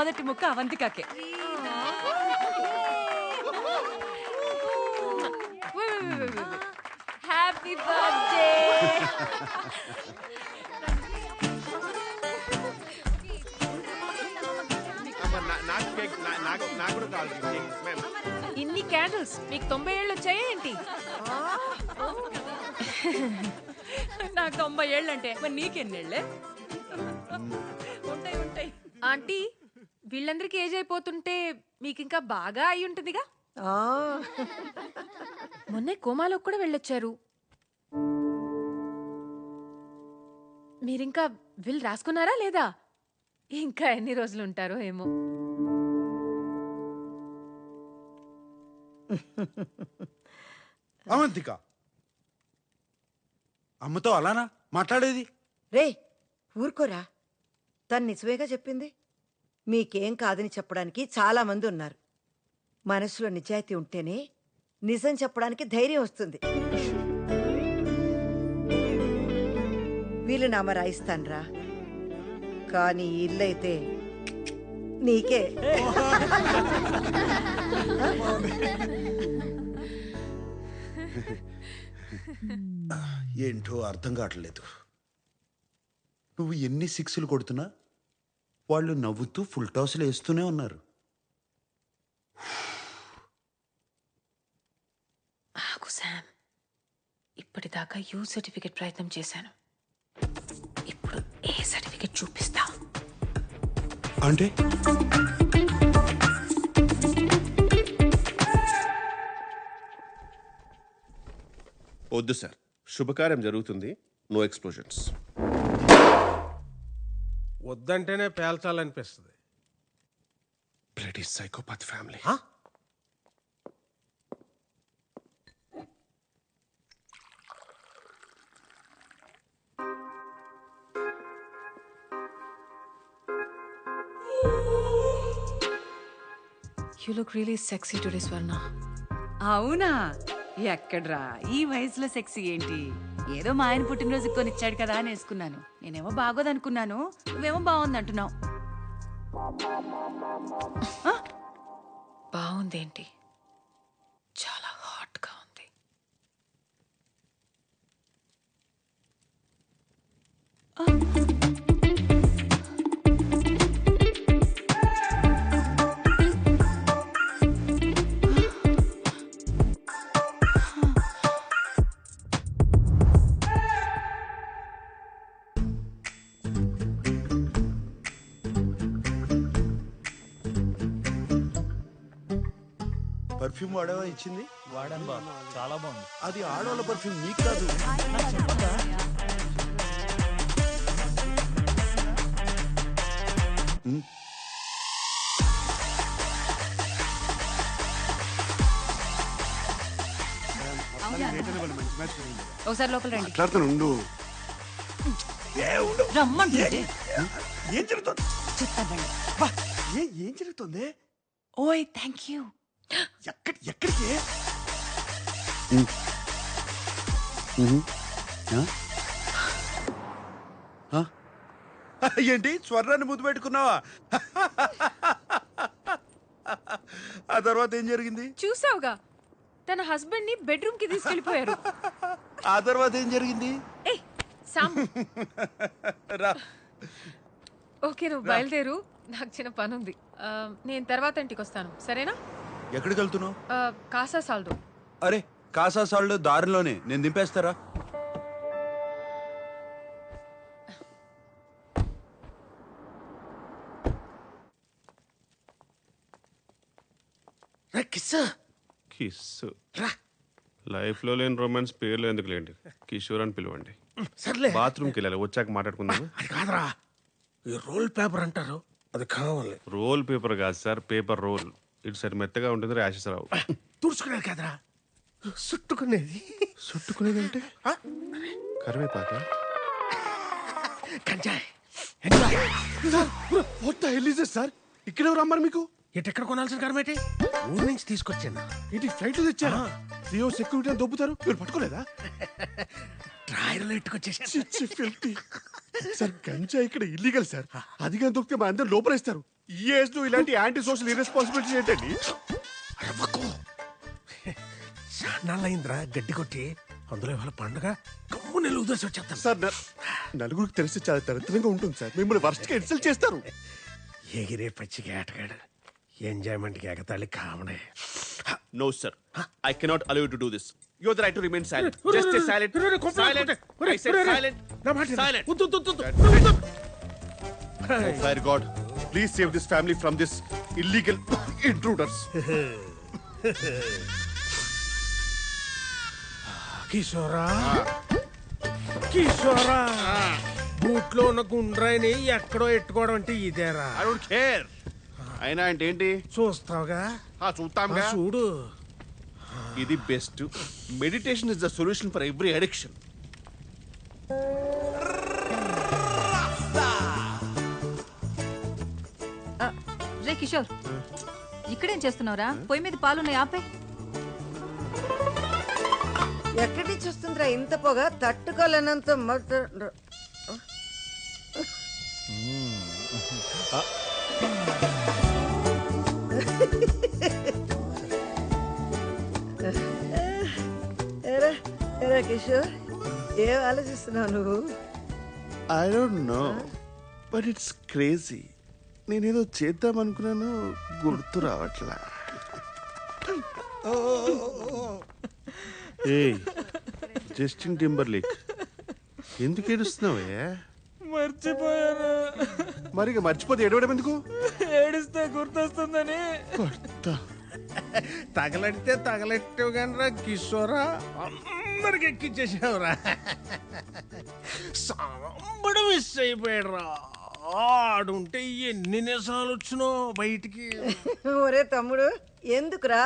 మొదటి ముక్క అవంతికాకే. Happy birthday. ఇన్ని క్యాండిల్స్ మీకు 90 ఏళ్ళు వచ్చాయా ఏంటి? నాకు 90 ఏళ్ళంటే మరి నీకెన్నేళ్లే? ఉంటాయి ఉంటాయి. ఆంటీ వీళ్ళందరికీ ఏజ్ అయిపోతుంటే మీకు ఇంకా బాగా అయి ఉంటుందిగా. మొన్నే కోమాలోకి కూడా వెళ్ళొచ్చారు. మీరింకా విల్ రాసుకున్నారా లేదా? ఇంకా ఎన్ని రోజులు ఉంటారో ఏమో. అవంతిక, అమ్మతో అలానా మాట్లాడేది? రే ఊరుకోరా, తను నిజమేగా చెప్పింది. మీకేం కాదని చెప్పడానికి చాలా మంది ఉన్నారు. మనసులో నిజాయితీ ఉంటేనే నిజం చెప్పడానికి ధైర్యం వస్తుంది. వీళ్ళు నామ రాయిస్తాన్రా, కానీ ఇల్లైతే నీకే. ఏంటో అర్థం కావట్లేదు. నువ్వు ఎన్ని సిక్స్లు కొడుతున్నా వాళ్ళు నవ్వుతూ ఫుల్ టాస్లు వేస్తూనే ఉన్నారు. ఆగు శామ్, ఇప్పటిదాకా యూ సర్టిఫికెట్ ప్రయత్నం చేశాను. ఇప్పుడు ఏ సర్టిఫికెట్ చూపిస్తా అంటే వద్దు సార్, శుభకార్యం జరుగుతుంది, నో ఎక్స్ప్లోజన్స్. వద్దంటేనే పేల్చాలనిపిస్తుంది. Bloody psychopath family. You look really sexy today Swarna. అవునా? ఎక్కడ్రా ఈ వయసులో సెక్సీ ఏంటి? ఏదో మా ఆయన పుట్టినరోజు కొనిచ్చాడు కదా అని వేసుకున్నాను. నేనేమో బాగోదనుకున్నాను, నువ్వేమో బాగుంది అంటున్నావు. బాగుందేంటి? చాలా హాట్ గా ఉంది. పర్ఫ్యూమ్ వాడేవా ఇచ్చింది? వాడాను బా, చాలా బాగుంది. అది ఆడవాళ్ళ పర్ఫ్యూమ్, నీకు కాదు. ఒకసారి లోపల రండి. మాట్లాడుతాను. రమ్మంటుంటే ఏం జరుగుతుంది? చెప్తాను. ఏం జరుగుతుంది? ఓయ్ థ్యాంక్ యూ. ఎక్కడికి? ఏంటి స్వర్ణాన్ని ముద్దు పెట్టుకున్నావా? ఆ తర్వాత ఏం జరిగింది? చూసావుగా, తన హస్బెండ్ ని బెడ్రూమ్ కి తీసుకెళ్లిపోయారు. ఆ తర్వాత ఏం జరిగింది? ఏ సామ్, రా. ఓకే నువ్వు బయలుదేరు, నాకు చిన్న పని ఉంది. నేను తర్వాత ఇంటికి వస్తాను, సరేనా? ఎక్కడికి వెళ్తున్నావు? కాసా సాల్దో. అరే కాసా సాల్డో దారిలోనే, నేను దింపేస్తారా? కిస్ లైఫ్ లో లేని రొమాన్స్ పేర్లు ఎందుకు లేండి, కిషోర్ అని పిలవండి. సర్లే, బాత్రూమ్కి వెళ్ళాలి, వచ్చాక మాట్లాడుకుందాం. అది కాదురా, ఈ రోల్ పేపర్ అంటారు, అది కావాలి. రోల్ పేపర్ కాదు సార్, పేపర్ రోల్. ఇటు సరి మెత్తగా ఉంటుంది, ర్యాషెస్ రావు. తుడుచుకునేది కాదురా, చుట్టుకునేది. చుట్టుకునేది అంటే కరివేపాక, కంచాయ్. సార్ ఇక్కడ ఎవరు అమ్మారు మీకు? ఎక్కడ కొనాల్సిన కరమేటి? ఊరు నుంచి తీసుకొచ్చాను. ఇది ఫ్లైట్ లో తెచ్చారా? జియో సెక్యూరిటీ అని దొబ్బుతారు, మీరు పట్టుకోలేదా? డ్రాయర్లో ఎట్టుకొచ్చేసాను. సార్ గంజా ఇక్కడ ఇల్లీగల్ సార్, అదిగా దొరికితే మా అందరు లోపలేస్తారు. ఈ ఏజ్ లో ఇలాంటి యాంటీ సోషల్ ఇర్రెస్పాన్సిబిలిటీ ఏంటండి? అరవకు. చాన్నాళ్ళయిందిరా గడ్డి కొట్టి. అందులో ఇవాళ పండుగ కమ్ము నెల ఉదర్సి వచ్చేస్తాను. సార్ నలుగురికి తెలిసి చాలా దరిద్రంగా ఉంటుంది సార్. మిమ్మల్ని వర్స్ట్ గా ఇన్సల్ట్ చేస్తారు. ఎగిరే పచ్చిగా ఆటగాడు ఎంజాయ్మెంట్కి ఎగతాళి కామనే. No, sir. I cannot allow you to do this. You have the right to remain silent. Just stay silent. Silent. I said silent. Silent. Oh, fire God. Please save this family from this illegal intruders. కిషోరా కిషోరా, బూట్లో ఉన్న గుండ్రాయిని ఎక్కడో ఎట్టుకోవడం అంటే ఇదేరా. I don't care. అయినా అంటే ఏంటి? చూస్తావుగా, చూస్తాంగా. చూడు. ఇది best. Meditation is the solution for every addiction. రే కిషోర్, ఇక్కడేం చేస్తున్నావురా? పొయ్యి మీద పాలున్నాయి, ఆపే. ఎక్కడి నుంచి వస్తుందిరా ఇంత పొగ? తట్టుకోలేనంత ఎరా కిషోర్, ఏం ఆలోచిస్తున్నావు నువ్వు? I don't no but it's crazy. నేనేదో చేద్దాం అనుకున్నాను, గుర్తు రావట్లా. ఏయ్ జస్టిన్ టింబర్లేక్, ఎందుకు ఏడుస్తున్నావే? మర్చిపోయాను. మరి ఇక మర్చిపోతే ఏడవడం ఎందుకు? ఏడిస్తే గుర్తొస్తుందని. కొడతా. తగలెడితే తగలెట్టావు కానీ రా కిషోరా, అందరికి ఎక్కిచ్చేసావురా. సాంబడు మిస్ అయిపోయాడు రా. ఆడుంటే ఎన్ని నిజాలు వచ్చినో బయటికి. ఒరే తమ్ముడు, ఎందుకురా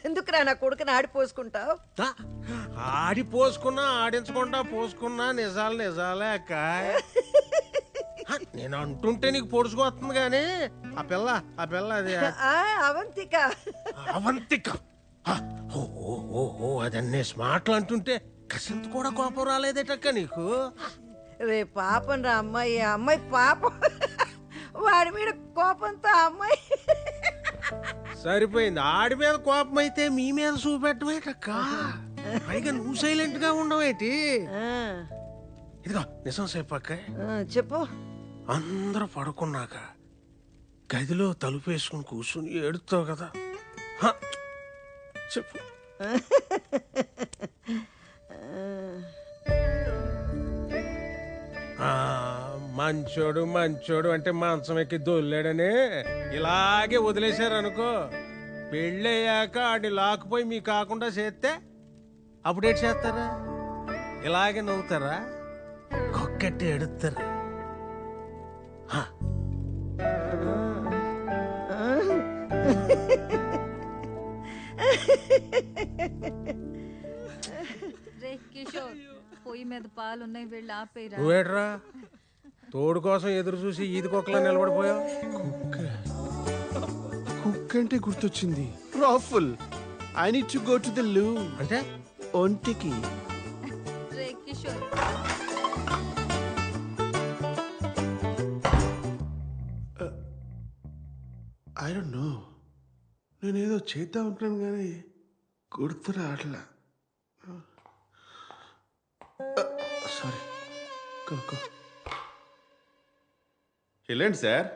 ఎందుకురా నా కొడుకుని ఆడిపోసుకుంటావు? ఆ, ఆడి పోసుకున్నా ఆడించకుండా పోసుకున్నా నిజాలు నిజాలే అక్క. నేను అంటుంటే నీకు పొడుచుకొస్తుంది కానీ ఆ పిల్ల అది అవంతిక. అవంతిక. ఓ అదన్నీ స్మార్ట్లు అంటుంటే కసంత కూడా కోపం రాలేదేటక్క నీకు? రే పాపం రా అమ్మాయి, ఆ అమ్మాయి పాపం. వాడి మీద కోపంతో ఆ అమ్మాయి. సరిపోయింది. ఆడి మీద కోపం అయితే మీ మీద చూపెట్టమేటక్క. పైగా నువ్వు సైలెంట్ గా ఉండవేటి? ఇదిగో నిజం చెప్పక్క. చెప్పు. అందరూ పడుకున్నాక గదిలో తలుపు వేసుకుని కూర్చుని ఏడుతావు కదా, హ, చెప్పు. మంచోడు మంచోడు అంటే మంచం ఎక్కి దొల్లాడని ఇలాగే వదిలేశారనుకో, పెళ్ళయ్యాక ఆడిని లాక్కుపోయి మీ కాకుండా చేస్తే అప్పుడేటి చేస్తారా? ఇలాగే నవ్వుతారా? కొక్కట్టి ఎడుతారు. రే కిషోర్, పొయ్యి మీద పాలున్నాయి, వెళ్ళి ఆపేరా. నువ్వేట్రా తోడు కోసం ఎదురు చూసి ఈది కుక్కలా నిలబడిపోయావు? కుక్ అంటే గుర్తొచ్చింది. రాఫుల్, I need to go to the loo. అంటే ఒంటికి. రే కిషోర్, ఐ డోంట్ నో, నేనేదో చేద్దాం అనుకున్నాను కానీ గుర్తు రావట్లా. సారీ. వెళ్ళండి సార్.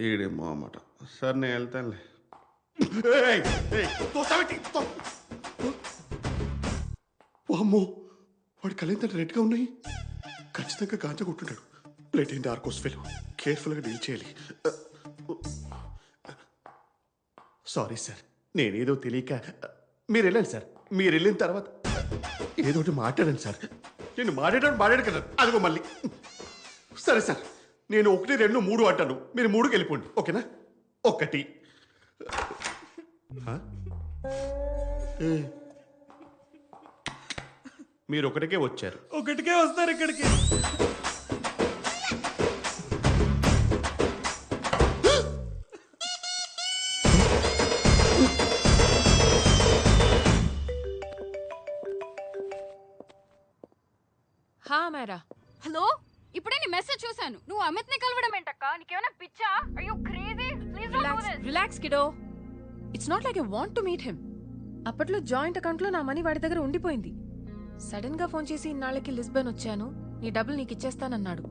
ఈడేమో అన్నమాట. సార్ నేను వెళ్తానులే. అమ్మో, వాడి కళ్ళెంత రెడ్గా ఉన్నాయి. ఖచ్చితంగా గాంజా కొట్టుంటాడు. ప్లేట్ ఏంటి ఆర్కోస్ ఫెలో. కేర్ఫుల్గా డీల్ చేయాలి. సారీ సార్, నేనేదో తెలియక. మీరు వెళ్ళండి సార్. మీరు వెళ్ళిన తర్వాత ఏదో ఒకటి మాట్లాడండి సార్. నేను మాట్లాడాను కదా, అదిగో మళ్ళీ. సరే సార్, నేను 1, 2, 3 అంటాను, మీరు 3కి వెళ్ళిపోండి, ఓకేనా? 1. మీరు 1కే వచ్చారు. ఒకటికే వస్తారు ఇక్కడికి. హా మేరా. హలో ఇప్పుడే నీ మెసేజ్ చూశాను. నువ్వు అమిత్ ని కలవడం ఏంటక్క? నీకేమైనా పిచ్చా? Are you crazy? Please don't do this. Relax kiddo. It's not like I want to meet him. అప్పట్లో జాయింట్ అకౌంట్ లో నా మనీ వాడి దగ్గర ఉండిపోయింది. సడన్ గా ఫోన్ చేసి ఇన్నాళ్ళకి లిస్బన్ వచ్చాను, నీ డబ్బులు నీకు ఇచ్చేస్తానన్నాడు.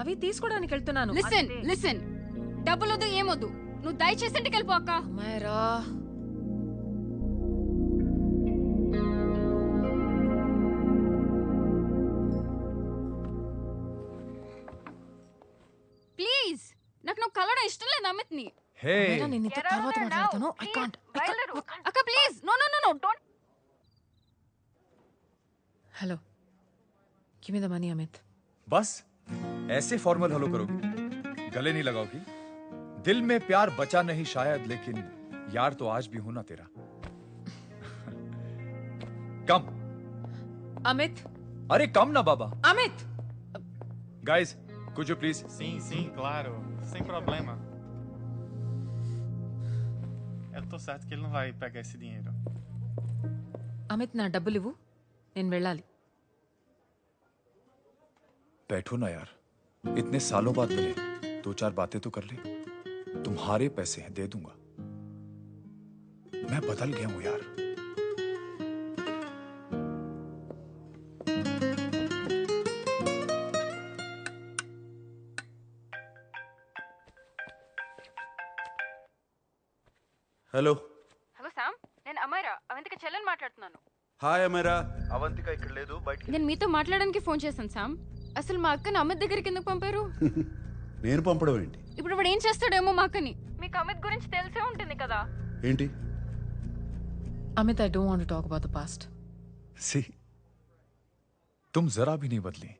అవి తీసుకోవడానికి వెళ్తున్నాను. లిసన్ డబ్బులొద్దు ఏమొద్దు, నువ్వు దయచేసి ఇంటికి వెళ్ళిపో అక్క. అమ్మాయిరా, ప్లీజ్, నాకు నువ్వు కలవడం ఇష్టం లేదు అమిత్ ని. హే నేను నీతో తర్వాత మాట్లాడతాను. I can't. అక్క please, no no no no don't. Hello, give me the money Amit. बस ऐसे फॉर्मल हेलो करोगी, गले नहीं लगाओगी? दिल में प्यार बचा नहीं शायद, लेकिन यार तो आज भी हूं ना तेरा. कम. అమిత్, अरे कम ना बाबा. Amit. Guys, could you please? Sim, claro. Sem problema. Eu tô certo que ele não vai pegar esse dinheiro. Amit, నా డబ్బులు ఇవ్వు, నేను వెళ్ళాలి. बैठो ना यार, इतने सालों बाद मिले, 2-4 बातें तो कर ले. तुम्हारे पैसे हैं, दे दूंगा. मैं बदल गया हूं यार. హలో హలో సామ్, నేను అమైరా, అవంతిక చెల్లెని మాట్లాడుతున్నాను. హాయ్ అమరా. అవంతిక ఇక్కడ లేదు, బయటికి. నేను మీతో మాట్లాడడానికి ఫోన్ చేశాను సామ్. అసలు మా అక్కని అమిత్ దగ్గరికి ఎందుకు పంపారు? నేను పంపడం ఏంటి? ఇప్పుడు వాడు ఏం చేస్తాడేమో మా అక్కని. మీకు అమిత్ గురించి తెలిసే ఉంటుంది కదా. ఏంటి? Amit, I don't want to talk about the past. See, तुम जरा भी नहीं बदली.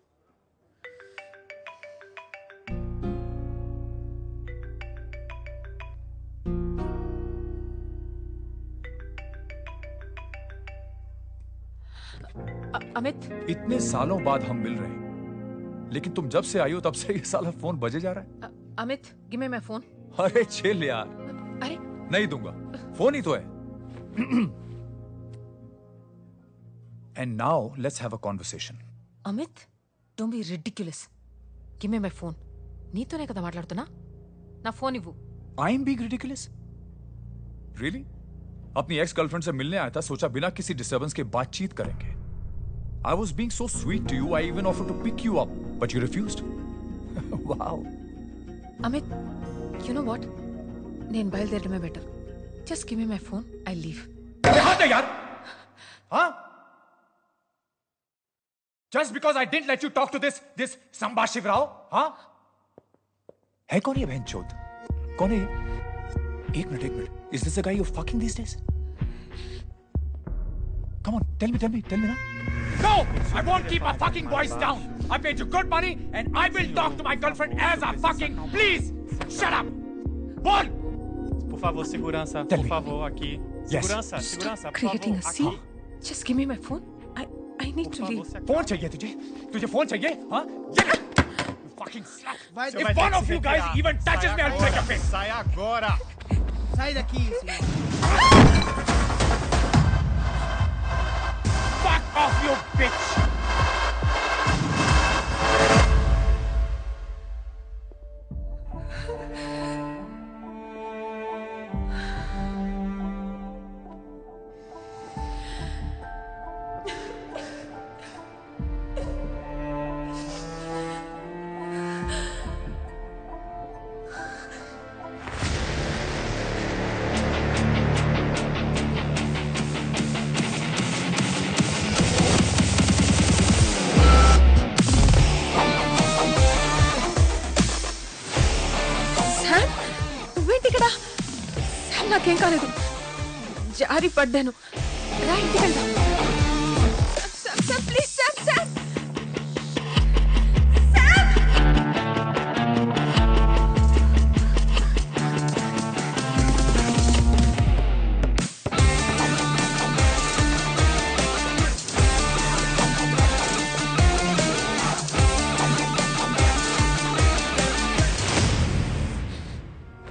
अमित, इतने सालों बाद हम मिल रहे हैं, लेकिन तुम जब से आई हो तब से ये साला फोन बजे जा रहा है. Amit, give me my phone. अरे चिल यार. अरे नहीं दूंगा, फोन ही तो है. And now let's have a conversation. Amit, don't be ridiculous. Give me my phone. నీతోనే కదా మాట్లాడుతున్నా, నా ఫోన్ ఇవ్వు. I'm being ridiculous? Really? अपनी एक्स गर्लफ्रेंड से मिलने आया था, सोचा बिना किसी डिस्टर्बेंस के बातचीत करेंगे. I was being so sweet to you, I even offered to pick you up, but you refused. Wow. Amit, you know what, నేను బయలుదేరడమే better. Just give me my phone, I leave. अरे हाँ यार, हाँ? Just because I didn't let you talk to this Samba Shivrao, हाँ? है कौन ये बहनचोद? कौन है ये? एक minute. Is this the guy you're fucking these days? Come on, tell me ना. No! I won't keep my fucking voice down. I paid you good money and I will talk to my girlfriend as a fucking... Please! Shut up! Bol! Por favor, segurança. Tell Por me. favor, aqui. Yes. Segurança, segurança, por Creating a favor. scene. Just give me my phone. I need to leave. Phone चाहिए तुझे phone चाहिए, हाँ? You fucking slut! Vai, If one of you guys even touches me, I'll break your face. Sai agora. Sai daqui, senhor. Fuck off, you bitch! Sam, నువ్వేంటి ఇక్కడ? Sam, నాకేం కాలేదు, జారి పడ్డాను. రా, ఇంటికి వెళ్దాం. Sam, please, Sam.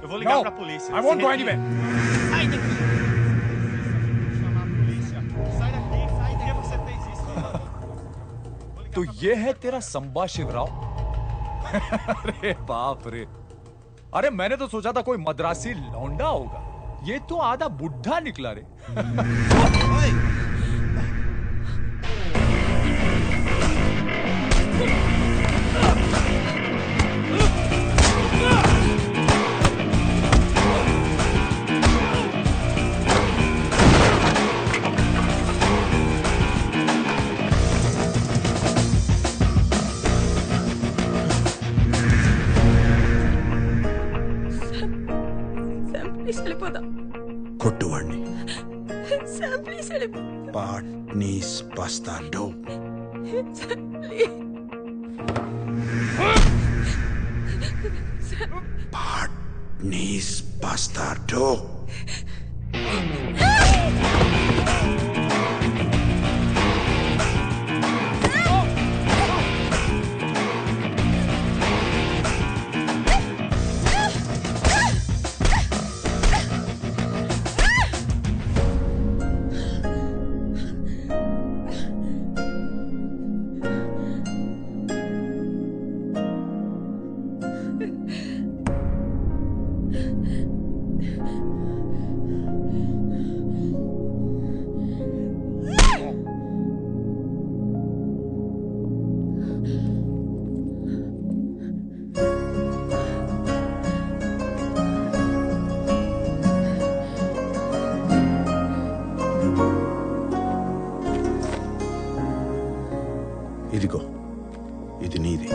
Eu vou ligar No, pra polícia. I won't Se go retire. anywhere. Sai daqui. Chamar a polícia. Sai daqui. Por que você fez isso? तो ये है तेरा संबा शिवराव, अरे बाप रे, अरे मैंने तो सोचा था कोई मद्रासी लौंडा होगा, ये तो आधा बुढ़ा निकला रे। కొట్టువాణ్ణి పాట్నీస్ బస్తాడో పాట్నీస్ బస్తాడో ఇదిగో ఇది నీది.